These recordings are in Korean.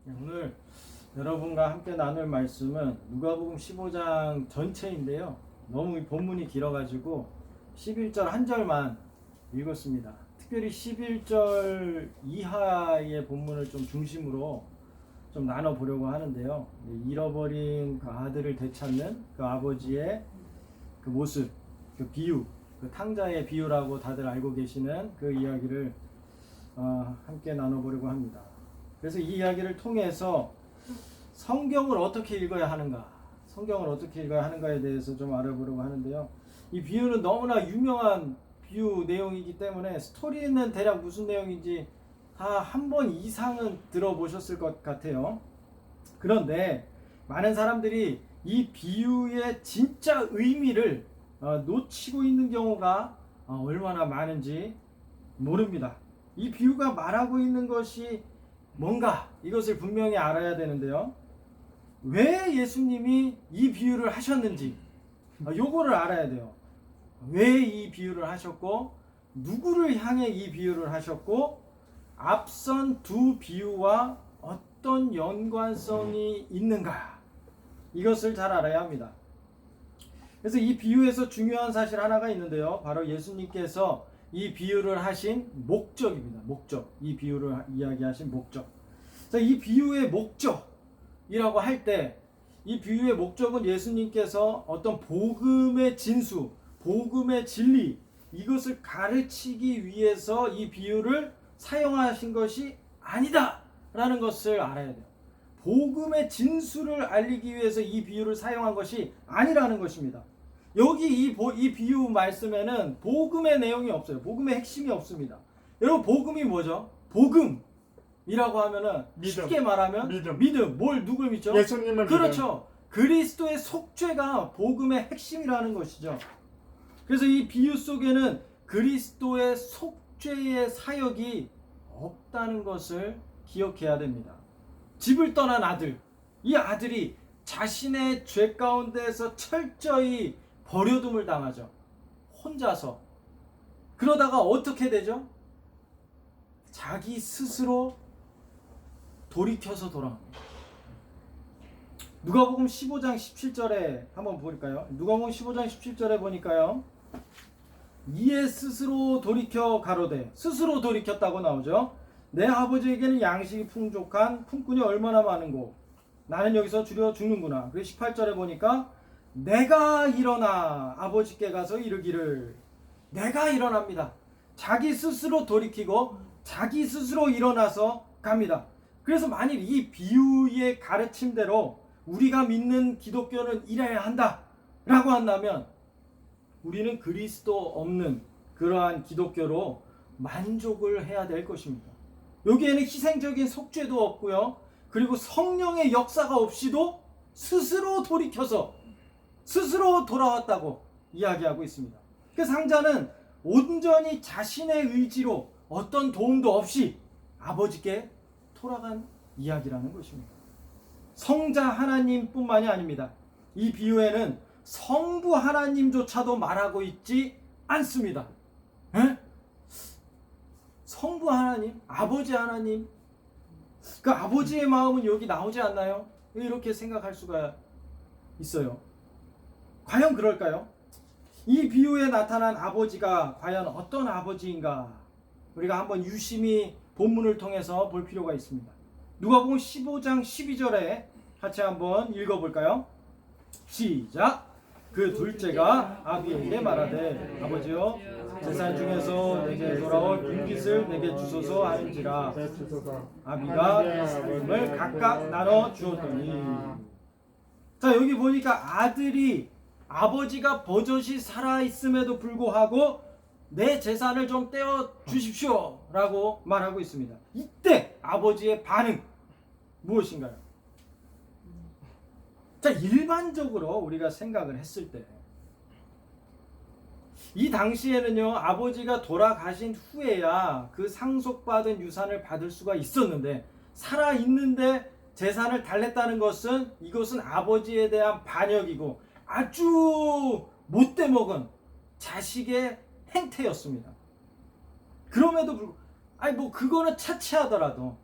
오늘 여러분과 함께 나눌 말씀은 누가복음 15장 전체인데요. 너무 이 본문이 길어가지고 11절 한 절만 읽었습니다. 특별히 11절 이하의 본문을 좀 중심으로 좀 나눠보려고 하는데요. 잃어버린 그 아들을 되찾는 그 아버지의 그 모습, 그 비유, 그 탕자의 비유라고 다들 알고 계시는 그 이야기를 함께 나눠보려고 합니다. 그래서 이 이야기를 통해서 성경을 어떻게 읽어야 하는가, 성경을 어떻게 읽어야 하는가에 대해서 좀 알아보려고 하는데요. 이 비유는 너무나 유명한 비유 내용이기 때문에 스토리는 대략 무슨 내용인지 다 한 번 이상은 들어보셨을 것 같아요. 그런데 많은 사람들이 이 비유의 진짜 의미를 놓치고 있는 경우가 얼마나 많은지 모릅니다. 이 비유가 말하고 있는 것이 뭔가 이것을 분명히 알아야 되는데요. 왜 예수님이 이 비유를 하셨는지 요거를 알아야 돼요. 왜 이 비유를 하셨고 누구를 향해 이 비유를 하셨고 앞선 두 비유와 어떤 연관성이 있는가, 이것을 잘 알아야 합니다. 그래서 이 비유에서 중요한 사실 하나가 있는데요. 바로 예수님께서 이 비유를 하신 목적입니다. 목적. 이 비유를 이야기하신 목적. 자, 이 비유의 목적이라고 할 때 이 비유의 목적은 예수님께서 어떤 복음의 진수, 복음의 진리, 이것을 가르치기 위해서 이 비유를 사용하신 것이 아니다 라는 것을 알아야 돼요. 복음의 진수를 알리기 위해서 이 비유를 사용한 것이 아니라는 것입니다. 여기 이 비유 말씀에는 복음의 내용이 없어요. 복음의 핵심이 없습니다. 여러분, 복음이 뭐죠? 복음이라고 하면은 믿음. 쉽게 말하면 믿음. 뭘 누굴 믿죠? 예수님을 그렇죠. 그리스도의 속죄가 복음의 핵심이라는 것이죠. 그래서 이 비유 속에는 그리스도의 속죄의 사역이 없다는 것을 기억해야 됩니다. 집을 떠난 아들, 이 아들이 자신의 죄 가운데에서 철저히 버려둠을 당하죠. 혼자서. 그러다가 어떻게 되죠? 자기 스스로 돌이켜서 돌아옵니다. 누가복음 15장 17절에 한번 볼까요? 누가복음 15장 17절에 보니까요. 이에 스스로 돌이켜 가로되, 스스로 돌이켰다고 나오죠. 내 아버지에게는 양식이 풍족한 품꾼이 얼마나 많은고 나는 여기서 주려 죽는구나. 그리고 18절에 보니까 내가 일어나 아버지께 가서 이르기를, 내가 일어납니다. 자기 스스로 돌이키고 자기 스스로 일어나서 갑니다. 그래서 만일 이 비유의 가르침대로 우리가 믿는 기독교는 이래야 한다 라고 한다면 우리는 그리스도 없는 그러한 기독교로 만족을 해야 될 것입니다. 여기에는 희생적인 속죄도 없고요. 그리고 성령의 역사가 없이도 스스로 돌이켜서 스스로 돌아왔다고 이야기하고 있습니다. 그 상자는 온전히 자신의 의지로 어떤 도움도 없이 아버지께 돌아간 이야기라는 것입니다. 성자 하나님뿐만이 아닙니다. 이 비유에는 성부 하나님조차도 말하고 있지 않습니다. 에? 성부 하나님, 아버지 하나님, 그 아버지의 마음은 여기 나오지 않나요? 이렇게 생각할 수가 있어요. 과연 그럴까요? 이 비유에 나타난 아버지가 과연 어떤 아버지인가? 우리가 한번 유심히 본문을 통해서 볼 필요가 있습니다. 누가복음 15장 12절에 같이 한번 읽어볼까요? 시작! 그 둘째가 아비에게 말하되, 아버지여, 재산 중에서 내게 돌아올 빈깃을 내게 주소서 하는지라. 아비가 을 각각 나눠 주었더니. 자, 여기 보니까 아들이 아버지가 버젓이 살아있음에도 불구하고 내 재산을 좀 떼어 주십시오 라고 말하고 있습니다. 이때 아버지의 반응 무엇인가요? 자, 일반적으로 우리가 생각을 했을 때 이 당시에는요, 아버지가 돌아가신 후에야 그 상속받은 유산을 받을 수가 있었는데, 살아있는데 재산을 달랬다는 것은 이것은 아버지에 대한 반역이고 아주 못돼 먹은 자식의 행태였습니다. 그럼에도 불구하고 그거는 차치하더라도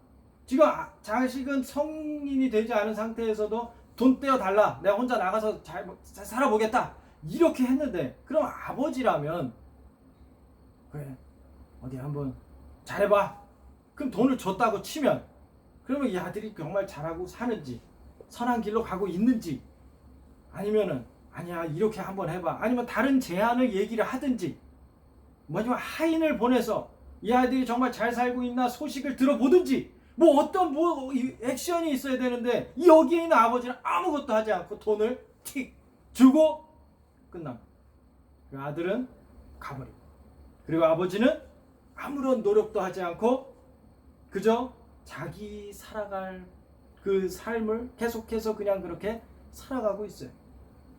지금 자식은 성인이 되지 않은 상태에서도 돈 떼어달라, 내가 혼자 나가서 잘 살아보겠다, 이렇게 했는데, 그럼 아버지라면 그래 어디 한번 잘해봐, 그럼 돈을 줬다고 치면, 그러면 이 아들이 정말 잘하고 사는지, 선한 길로 가고 있는지, 아니면은 아니야 이렇게 한번 해봐, 아니면 다른 제안을 얘기를 하든지, 뭐냐면 하인을 보내서 이 아들이 정말 잘 살고 있나 소식을 들어보든지, 뭐 어떤 액션이 있어야 되는데, 여기에 있는 아버지는 아무것도 하지 않고 돈을 틱 주고 끝납니다. 그 아들은 가버리고, 그리고 아버지는 아무런 노력도 하지 않고 그저 자기 살아갈 그 삶을 계속해서 그냥 그렇게 살아가고 있어요.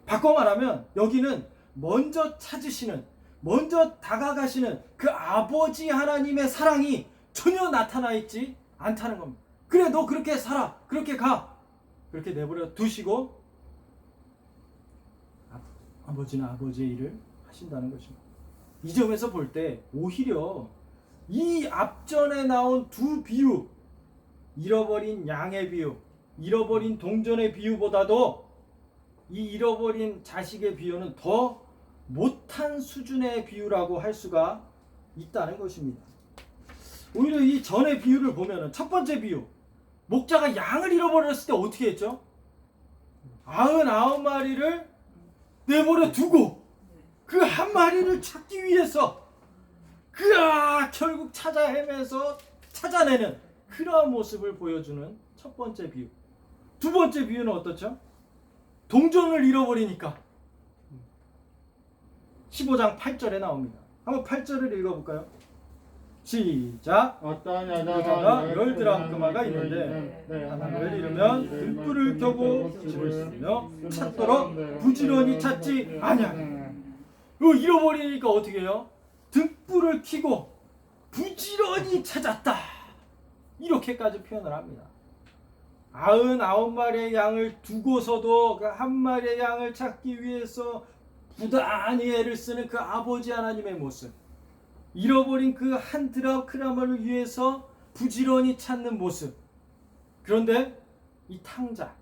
바꿔 말하면 여기는 먼저 찾으시는, 먼저 다가가시는 그 아버지 하나님의 사랑이 전혀 나타나 있지 않다는 겁니다. 그래 너 그렇게 살아, 그렇게 가, 그렇게 내버려 두시고 아버지는 아버지의 일을 하신다는 것입니다. 이 점에서 볼 때 오히려 이 앞전에 나온 두 비유, 잃어버린 양의 비유, 잃어버린 동전의 비유보다도 이 잃어버린 자식의 비유는 더 못한 수준의 비유라고 할 수가 있다는 것입니다. 오히려 이 전의 비유를 보면은, 첫 번째 비유, 목자가 양을 잃어버렸을 때 어떻게 했죠? 99마리를 내버려 두고 그 한 마리를 찾기 위해서 결국 찾아 헤매서 찾아내는 그러한 모습을 보여주는 첫 번째 비유. 두 번째 비유는 어떻죠? 동전을 잃어버리니까 15장 8절에 나옵니다. 한번 8절을 읽어볼까요? 시작. 어떤 여자가 여자가 10드라크마가 있는데 하나를 잃으면 등불을 켜고 집을 쓰며 찾도록 부지런히 찾지 아니하니. 잃어버리니까 어떻게 해요? 등불을 켜고 부지런히 찾았다, 이렇게까지 표현을 합니다. 99마리의 양을 두고서도 그 한 마리의 양을 찾기 위해서 부단히 애를 쓰는 그 아버지 하나님의 모습, 잃어버린 그 한 드라크마를 위해서 부지런히 찾는 모습. 그런데 이 탕자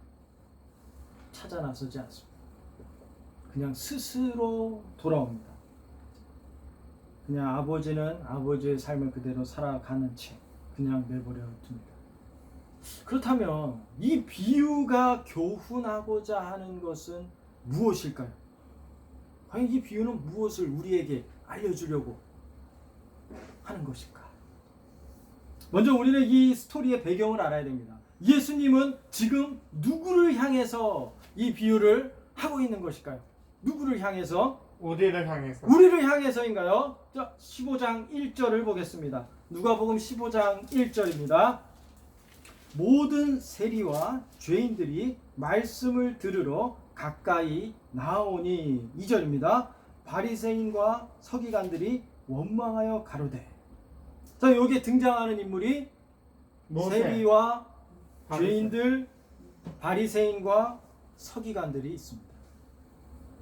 찾아 나서지 않습니다. 그냥 스스로 돌아옵니다. 그냥 아버지는 아버지의 삶을 그대로 살아가는 채 그냥 내버려 둡니다. 그렇다면 이 비유가 교훈하고자 하는 것은 무엇일까요? 과연 이 비유는 무엇을 우리에게 알려주려고 하는 것일까? 먼저 우리는 이 스토리의 배경을 알아야 됩니다. 예수님은 지금 누구를 향해서 이 비유를 하고 있는 것일까요? 누구를 향해서? 우리를 향해서. 우리를 향해서인가요? 자, 15장 1절을 보겠습니다. 누가복음 15장 1절입니다. 모든 세리와 죄인들이 말씀을 들으러 가까이 나오니, 2절입니다. 바리새인과 서기관들이 원망하여 가로되. 자, 여기에 등장하는 인물이 모세, 세리와 죄인들, 바리새인과 서기관들이 있습니다.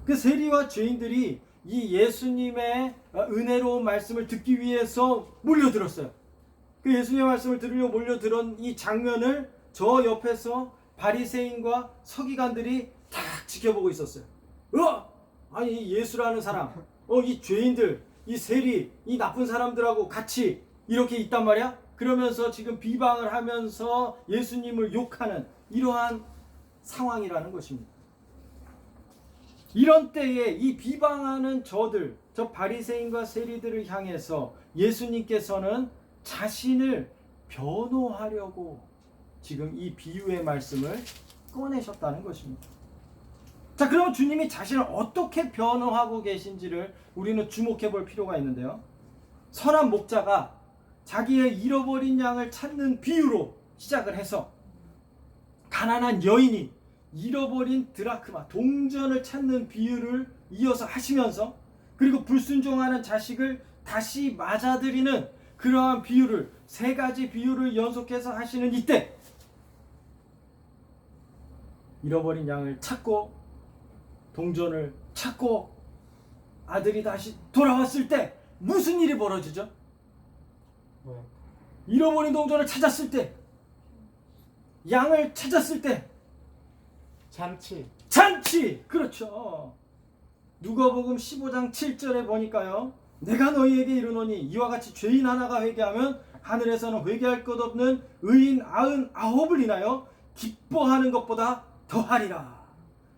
그 세리와 죄인들이 이 예수님의 은혜로운 말씀을 듣기 위해서 몰려들었어요. 그 예수님의 말씀을 들으려 몰려들은 이 장면을 저 옆에서 바리새인과 서기관들이 딱 지켜보고 있었어요. 아니 예수라는 사람, 이 죄인들, 이 세리, 이 나쁜 사람들하고 같이 이렇게 있단 말이야? 그러면서 지금 비방을 하면서 예수님을 욕하는 이러한 상황이라는 것입니다. 이런 때에 이 비방하는 저 바리새인과 세리들을 향해서 예수님께서는 자신을 변호하려고 지금 이 비유의 말씀을 꺼내셨다는 것입니다. 자, 그러면 주님이 자신을 어떻게 변호하고 계신지를 우리는 주목해 볼 필요가 있는데요. 선한 목자가 자기의 잃어버린 양을 찾는 비유로 시작을 해서 가난한 여인이 잃어버린 드라크마, 동전을 찾는 비유를 이어서 하시면서, 그리고 불순종하는 자식을 다시 맞아들이는 그러한 비유를, 세 가지 비유를 연속해서 하시는 이때, 잃어버린 양을 찾고 동전을 찾고 아들이 다시 돌아왔을 때 무슨 일이 벌어지죠? 잃어버린 동전을 찾았을 때 양을 찾았을 때 잔치 그렇죠. 누가복음 15장 7절에 보니까요. 내가 너희에게 이르노니 이와 같이 죄인 하나가 회개하면 하늘에서는 회개할 것 없는 의인 99을 인하여 기뻐하는 것보다 더하리라.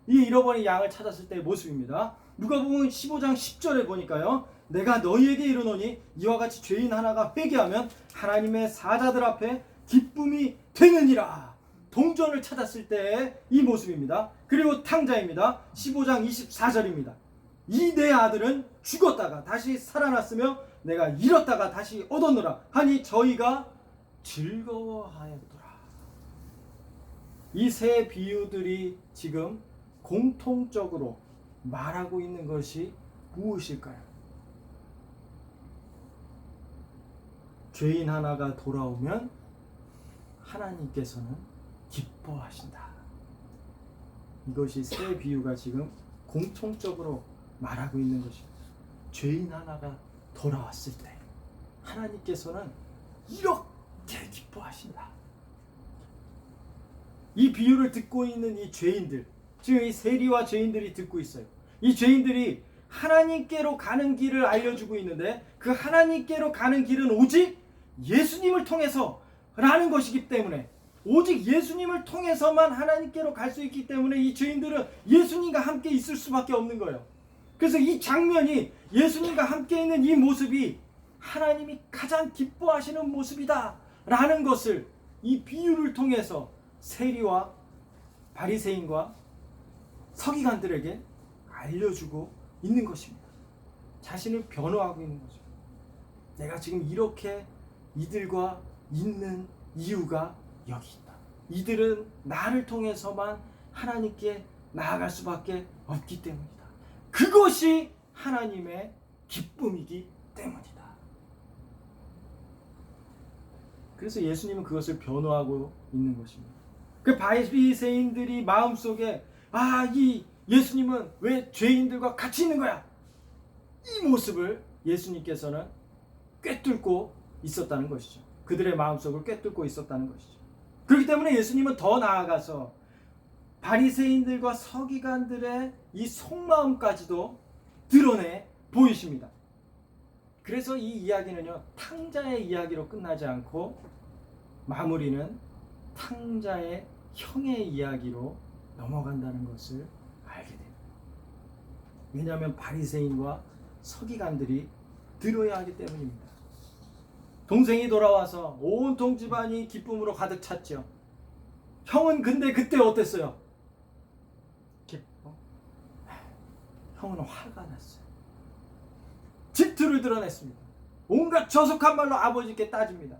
이 잃어버린 양을 찾았을 때의 모습입니다. 누가복음 15장 10절에 보니까요. 내가 너희에게 이르노니 이와 같이 죄인 하나가 회개하면 하나님의 사자들 앞에 기쁨이 되느니라. 동전을 찾았을 때의 이 모습입니다. 그리고 탕자입니다. 15장 24절입니다. 이 내 아들은 죽었다가 다시 살아났으며 내가 잃었다가 다시 얻었노라 하니 저희가 즐거워하였더라. 이 세 비유들이 지금 공통적으로 말하고 있는 것이 무엇일까요? 죄인 하나가 돌아오면 하나님께서는 기뻐하신다. 이것이 세 비유가 지금 공통적으로 말하고 있는 것입니다. 죄인 하나가 돌아왔을 때 하나님께서는 이렇게 기뻐하신다. 이 비유를 듣고 있는 이 죄인들, 지금 이 세리와 죄인들이 듣고 있어요. 이 죄인들이 하나님께로 가는 길을 알려주고 있는데 그 하나님께로 가는 길은 오직 예수님을 통해서라는 것이기 때문에, 오직 예수님을 통해서만 하나님께로 갈 수 있기 때문에 이 죄인들은 예수님과 함께 있을 수밖에 없는 거예요. 그래서 이 장면이, 예수님과 함께 있는 이 모습이 하나님이 가장 기뻐하시는 모습이다 라는 것을 이 비유를 통해서 세리와 바리새인과 서기관들에게 알려주고 있는 것입니다. 자신을 변호하고 있는 거죠. 내가 지금 이렇게 이들과 있는 이유가 여기 있다. 이들은 나를 통해서만 하나님께 나아갈 수밖에 없기 때문이다. 그것이 하나님의 기쁨이기 때문이다. 그래서 예수님은 그것을 변호하고 있는 것입니다. 그 바리새인들이 마음속에 이 예수님은 왜 죄인들과 같이 있는 거야? 이 모습을 예수님께서는 꿰뚫고 있었다는 것이죠. 그들의 마음속을 꿰뚫고 있었다는 것이죠. 그렇기 때문에 예수님은 더 나아가서 바리새인들과 서기관들의 이 속마음까지도 드러내 보이십니다. 그래서 이 이야기는요, 탕자의 이야기로 끝나지 않고 마무리는 탕자의 형의 이야기로 넘어간다는 것을 알게 됩니다. 왜냐하면 바리새인과 서기관들이 들어야 하기 때문입니다. 동생이 돌아와서 온통 집안이 기쁨으로 가득 찼죠. 형은 근데 그때 어땠어요? 형은 화가 났어요. 질투를 드러냈습니다. 온갖 저속한 말로 아버지께 따집니다.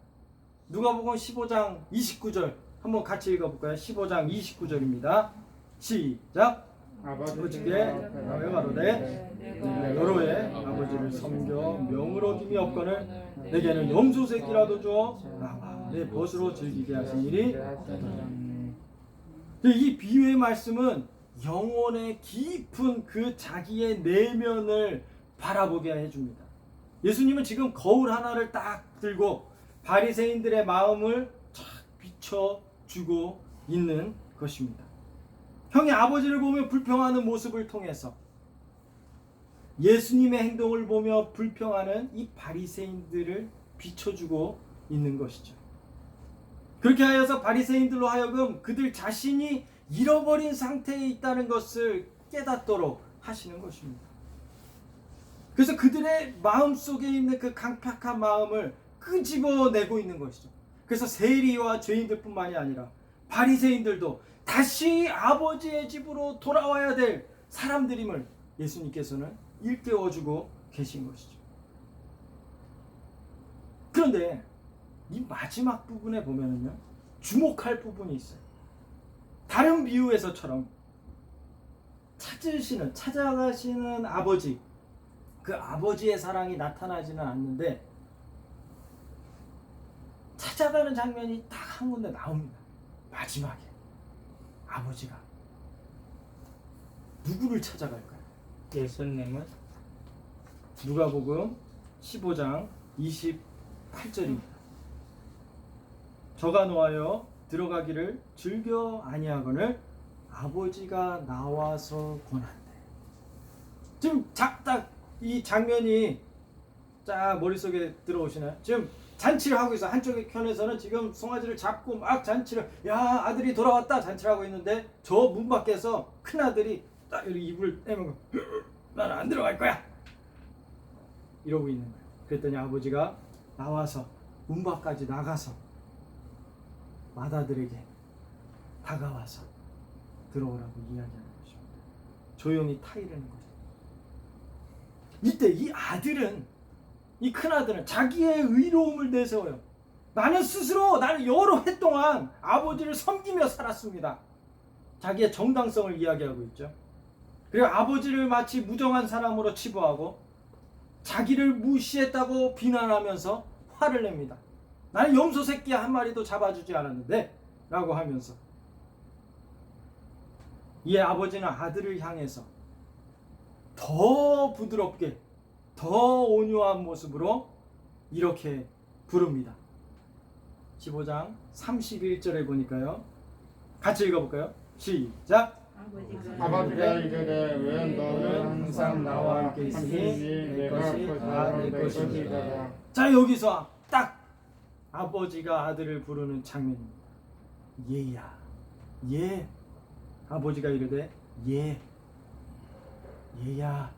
누가복음 15장 29절 한번 같이 읽어볼까요? 15장 29절입니다. 시작. 아버지께 가로되 여러 해 아버지를 섬겨 명을 어김이 없거늘 내게는 염소 새끼라도 줘 내 벗으로 즐기게 하시니리. 이 비유의 말씀은 영혼의 깊은 그 자기의 내면을 바라보게 해줍니다. 예수님은 지금 거울 하나를 딱 들고 바리새인들의 마음을 쫙 비춰주고 있는 것입니다. 형이 아버지를 보며 불평하는 모습을 통해서 예수님의 행동을 보며 불평하는 이 바리새인들을 비춰주고 있는 것이죠. 그렇게 하여서 바리새인들로 하여금 그들 자신이 잃어버린 상태에 있다는 것을 깨닫도록 하시는 것입니다. 그래서 그들의 마음속에 있는 그 강팍한 마음을 끄집어내고 있는 것이죠. 그래서 세리와 죄인들뿐만이 아니라 바리새인들도 다시 아버지의 집으로 돌아와야 될 사람들임을 예수님께서는 일깨워주고 계신 것이죠. 그런데 이 마지막 부분에 보면은요, 주목할 부분이 있어요. 다른 비유에서처럼 찾아가시는 아버지, 그 아버지의 사랑이 나타나지는 않는데 찾아가는 장면이 딱 한 군데 나옵니다. 마지막에 아버지가 누구를 찾아갈까요? 예수님은 누가복음 15장 28절입니다. 저가 놓아여 들어가기를 즐겨 아니하거늘 아버지가 나와서 권한대. 지금 딱 이 장면이 쫙 머릿속에 들어오시나요? 지금 잔치를 하고 있어. 한쪽 편에서는 지금 송아지를 잡고 막 잔치를, 야 아들이 돌아왔다 잔치를 하고 있는데 저 문 밖에서 큰 아들이 딱 이렇게 입을 떼면 나는 안 들어갈 거야 이러고 있는 거예요. 그랬더니 아버지가 나와서 문 밖까지 나가서 맏아들에게 다가와서 들어오라고 이야기하는 것입니다. 조용히 타이르는 거죠. 이때 이 아들은, 이 큰아들은 자기의 의로움을 내세워요. 나는 여러 해 동안 아버지를 섬기며 살았습니다. 자기의 정당성을 이야기하고 있죠. 그리고 아버지를 마치 무정한 사람으로 치부하고 자기를 무시했다고 비난하면서 화를 냅니다. 나는 염소 새끼 한 마리도 잡아주지 않았는데 라고 하면서, 이에 아버지는 아들을 향해서 더 부드럽게, 더 온유한 모습으로 이렇게 부릅니다. 15장 31절에 보니까요. 같이 읽어볼까요? 시작. 아버지가 이르되 왜 너는 항상 나와 함께 있으니 내 것이 다 내 것이니라. 자, 여기서 딱 아버지가 아들을 부르는 장면입니다. 얘야, 얘. 아버지가 이르되 얘야,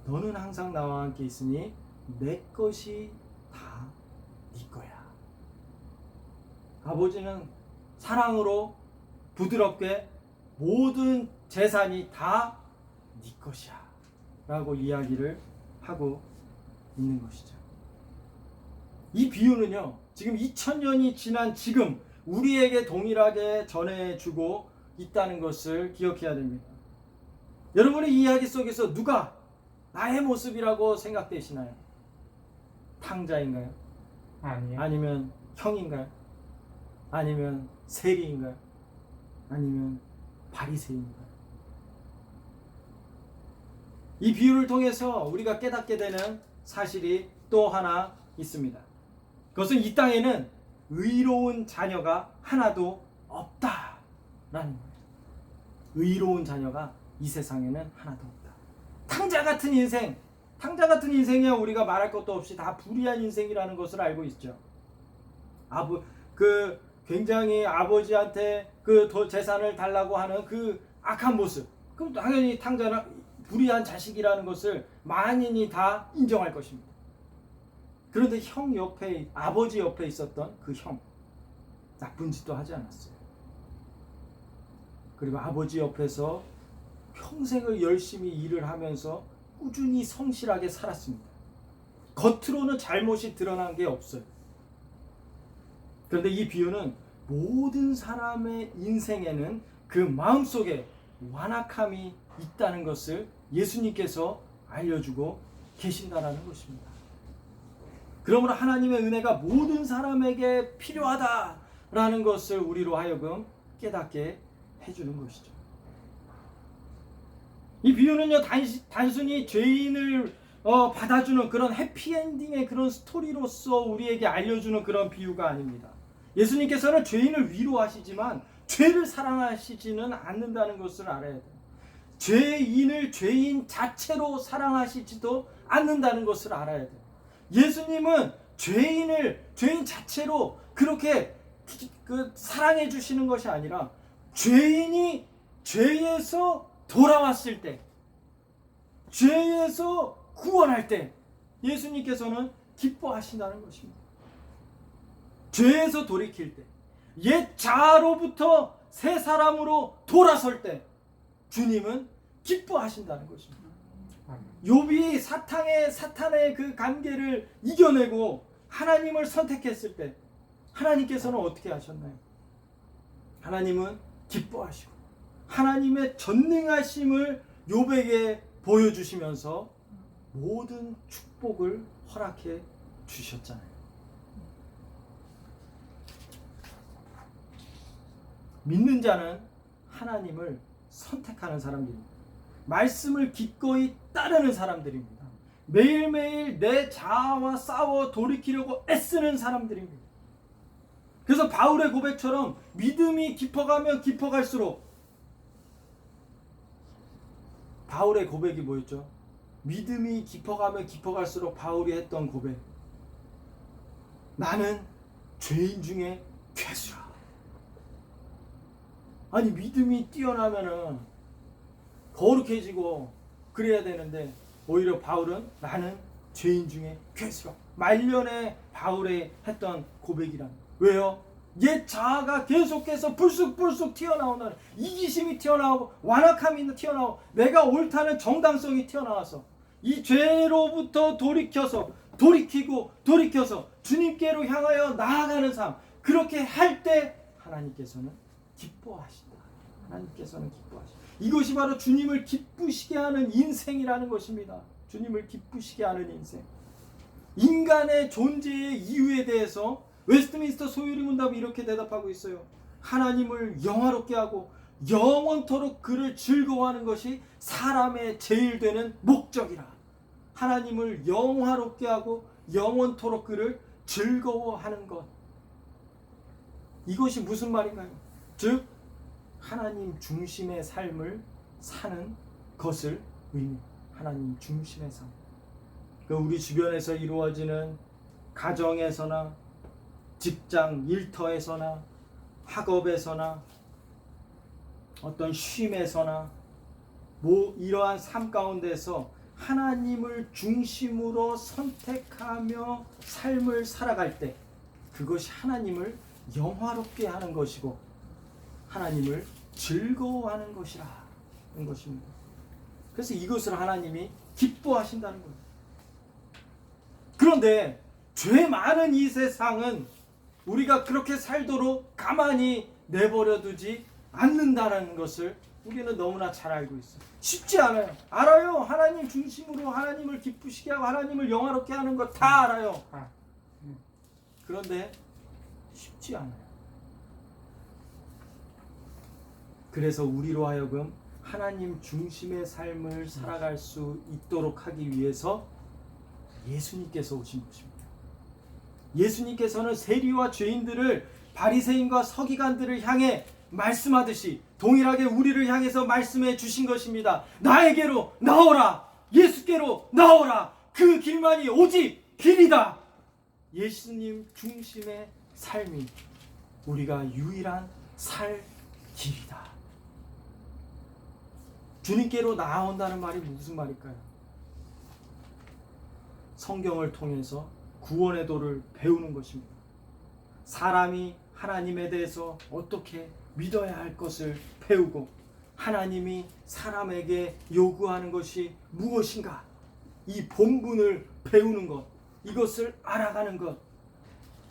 너는 항상 나와 함께 있으니 내 것이 다 네 거야. 아버지는 사랑으로 부드럽게 모든 재산이 다 네 것이야 라고 이야기를 하고 있는 것이죠. 이 비유는요, 지금 2000년이 지난 지금 우리에게 동일하게 전해주고 있다는 것을 기억해야 됩니다. 여러분의 이야기 속에서 누가 나의 모습이라고 생각되시나요? 탕자인가요? 아니요. 아니면 형인가요? 아니면 세리인가요? 아니면 바리새인가요? 이 비유를 통해서 우리가 깨닫게 되는 사실이 또 하나 있습니다. 그것은 이 땅에는 의로운 자녀가 하나도 없다라는 거예요. 의로운 자녀가 이 세상에는 하나도 없다. 탕자 같은 인생이야 우리가 말할 것도 없이 다 불의한 인생이라는 것을 알고 있죠. 굉장히 아버지한테 재산을 달라고 하는 그 악한 모습, 그럼 당연히 탕자는 불의한 자식이라는 것을 만인이 다 인정할 것입니다. 그런데 아버지 옆에 있었던 그 형, 나쁜 짓도 하지 않았어요. 그리고 아버지 옆에서 평생을 열심히 일을 하면서 꾸준히 성실하게 살았습니다. 겉으로는 잘못이 드러난 게 없어요. 그런데 이 비유는 모든 사람의 인생에는 그 마음속에 완악함이 있다는 것을 예수님께서 알려주고 계신다는 것입니다. 그러므로 하나님의 은혜가 모든 사람에게 필요하다라는 것을 우리로 하여금 깨닫게 해주는 것이죠. 이 비유는요, 단순히 죄인을 받아주는 그런 해피엔딩의 그런 스토리로서 우리에게 알려주는 그런 비유가 아닙니다. 예수님께서는 죄인을 위로하시지만 죄를 사랑하시지는 않는다는 것을 알아야 돼요. 죄인을 죄인 자체로 사랑하시지도 않는다는 것을 알아야 돼요. 예수님은 죄인 자체로 그렇게 사랑해 주시는 것이 아니라 죄인이 죄에서 돌아왔을 때, 죄에서 구원할 때 예수님께서는 기뻐하신다는 것입니다. 죄에서 돌이킬 때, 옛 자아로부터 새 사람으로 돌아설 때 주님은 기뻐하신다는 것입니다. 욥이 사탄의 그 관계를 이겨내고 하나님을 선택했을 때 하나님께서는 어떻게 하셨나요? 하나님은 기뻐하시고 하나님의 전능하심을 욥에게 보여주시면서 모든 축복을 허락해 주셨잖아요. 믿는 자는 하나님을 선택하는 사람들입니다. 말씀을 기꺼이 따르는 사람들입니다. 매일매일 내 자아와 싸워 돌이키려고 애쓰는 사람들입니다. 그래서 바울의 고백처럼 믿음이 깊어가면 깊어갈수록 바울의 고백이 뭐였죠? 믿음이 깊어가면 깊어갈수록 바울이 했던 고백, 나는 죄인 중에 괴수라. 아니 믿음이 뛰어나면은 거룩해지고 그래야 되는데 오히려 바울은 나는 죄인 중에 괴수라. 말년에 바울이 했던 고백이란. 왜요? 옛 자아가 계속해서 불쑥불쑥 튀어나오는 이기심이 튀어나오고 완악함이 튀어나오고 내가 옳다는 정당성이 튀어나와서 이 죄로부터 돌이켜서 주님께로 향하여 나아가는 삶, 그렇게 할 때 하나님께서는 기뻐하신다. 하나님께서는 기뻐하신다. 이것이 바로 주님을 기쁘시게 하는 인생이라는 것입니다. 주님을 기쁘시게 하는 인생. 인간의 존재의 이유에 대해서 웨스트민스터 소유리 문답이 이렇게 대답하고 있어요. 하나님을 영화롭게 하고 영원토록 그를 즐거워하는 것이 사람의 제일 되는 목적이라. 하나님을 영화롭게 하고 영원토록 그를 즐거워하는 것. 이것이 무슨 말인가요? 즉 하나님 중심의 삶을 사는 것을 의미합니다. 하나님 중심의 삶. 우리 주변에서 이루어지는 가정에서나 직장 일터에서나 학업에서나 어떤 쉼에서나 이러한 삶 가운데서 하나님을 중심으로 선택하며 삶을 살아갈 때 그것이 하나님을 영화롭게 하는 것이고 하나님을 즐거워하는 것이라는 것입니다. 그래서 이것을 하나님이 기뻐하신다는 거예요. 그런데 죄 많은 이 세상은 우리가 그렇게 살도록 가만히 내버려 두지 않는다는 것을 우리는 너무나 잘 알고 있어요. 쉽지 않아요. 알아요. 하나님 중심으로 하나님을 기쁘시게 하고 하나님을 영화롭게 하는 것 다 알아요. 그런데 쉽지 않아요. 그래서 우리로 하여금 하나님 중심의 삶을 살아갈 수 있도록 하기 위해서 예수님께서 오신 것입니다. 예수님께서는 세리와 죄인들을 바리새인과 서기관들을 향해 말씀하듯이 동일하게 우리를 향해서 말씀해 주신 것입니다. 나에게로 나오라. 예수께로 나오라. 그 길만이 오직 길이다. 예수님 중심의 삶이 우리가 유일한 살 길이다. 주님께로 나아온다는 말이 무슨 말일까요? 성경을 통해서 구원의 도를 배우는 것입니다. 사람이 하나님에 대해서 어떻게 믿어야 할 것을 배우고 하나님이 사람에게 요구하는 것이 무엇인가, 이 본분을 배우는 것, 이것을 알아가는 것,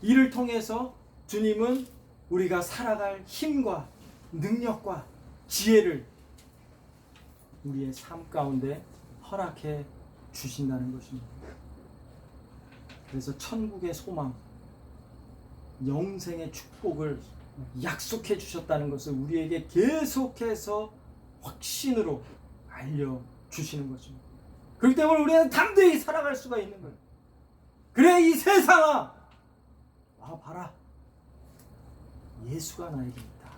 이를 통해서 주님은 우리가 살아갈 힘과 능력과 지혜를 우리의 삶 가운데 허락해 주신다는 것입니다. 그래서 천국의 소망, 영생의 축복을 약속해 주셨다는 것을 우리에게 계속해서 확신으로 알려주시는 것입니다. 그렇기 때문에 우리는 담대히 살아갈 수가 있는 거예요. 그래 이 세상아 와 봐라, 예수가 나에게 있다.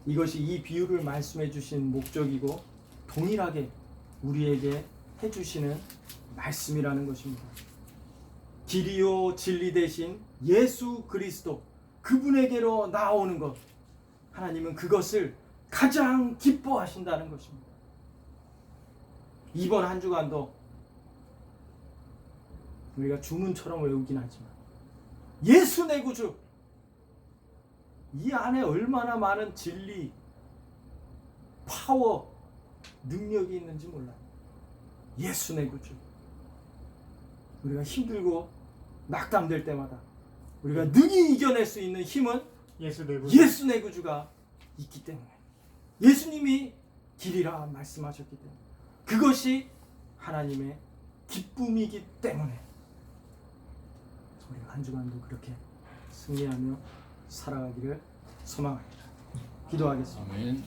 이것이 이 비유를 말씀해 주신 목적이고 동일하게 우리에게 해주시는 말씀이라는 것입니다. 길이요 진리 대신 예수 그리스도, 그분에게로 나오는 것, 하나님은 그것을 가장 기뻐하신다는 것입니다. 이번 한 주간도 우리가 주문처럼 외우긴 하지만 예수 내 구주, 이 안에 얼마나 많은 진리, 파워, 능력이 있는지 몰라요. 예수 내 구주. 우리가 힘들고 낙담될 때마다 우리가 능히 이겨낼 수 있는 힘은 예수 내 구주가 있기 때문에, 예수님이 길이라 말씀하셨기 때문에, 그것이 하나님의 기쁨이기 때문에 우리가 한 주간도 그렇게 승리하며 살아가기를 소망합니다. 기도하겠습니다. 아멘.